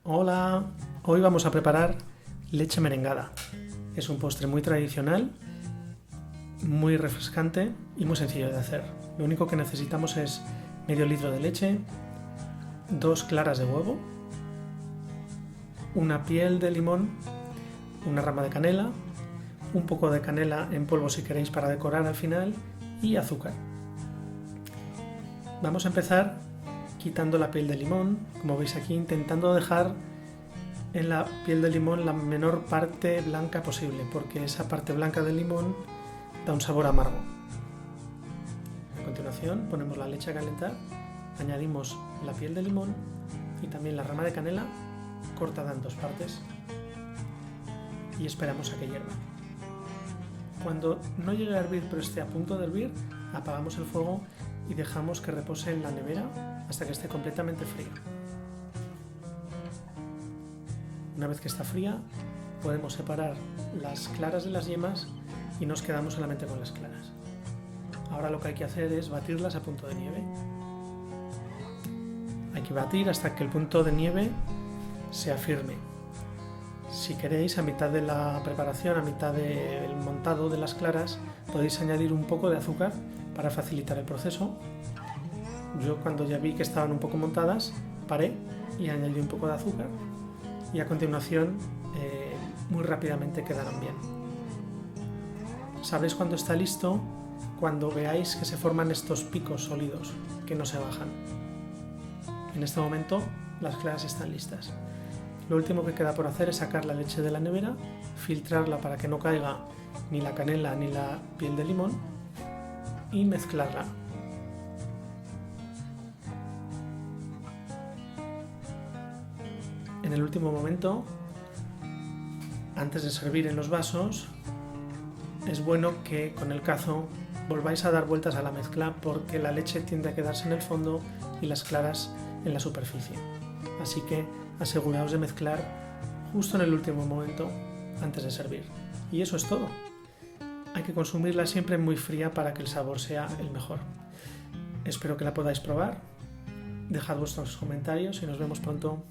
Hola, hoy vamos a preparar leche merengada. Es un postre muy tradicional, muy refrescante y muy sencillo de hacer. Lo único que necesitamos es medio litro de leche, 2 claras de huevo, una piel de limón, una rama de canela, un poco de canela en polvo si queréis para decorar al final y azúcar. Vamos a empezar quitando la piel de limón, como veis aquí, intentando dejar en la piel de limón la menor parte blanca posible, porque esa parte blanca del limón da un sabor amargo. A continuación ponemos la leche a calentar, añadimos la piel de limón y también la rama de canela cortada en 2 partes y esperamos a que hierva. Cuando no llegue a hervir pero esté a punto de hervir, apagamos el fuego y dejamos que repose en la nevera hasta que esté completamente fría. Una vez que está fría, podemos separar las claras de las yemas y nos quedamos solamente con las claras. Ahora lo que hay que hacer es batirlas a punto de nieve. Hay que batir hasta que el punto de nieve sea firme. Si queréis, a mitad de la preparación, a mitad del montado de las claras, podéis añadir un poco de azúcar para facilitar el proceso. Yo cuando ya vi que estaban un poco montadas, paré y añadí un poco de azúcar y a continuación muy rápidamente quedaron bien. Sabréis cuando está listo cuando veáis que se forman estos picos sólidos que no se bajan. En este momento las claras están listas. Lo último que queda por hacer es sacar la leche de la nevera, filtrarla para que no caiga ni la canela ni la piel de limón y mezclarla. En el último momento, antes de servir en los vasos, es bueno que con el cazo volváis a dar vueltas a la mezcla porque la leche tiende a quedarse en el fondo y las claras en la superficie. Así que aseguraos de mezclar justo en el último momento antes de servir. Y eso es todo. Hay que consumirla siempre muy fría para que el sabor sea el mejor. Espero que la podáis probar. Dejad vuestros comentarios y nos vemos pronto.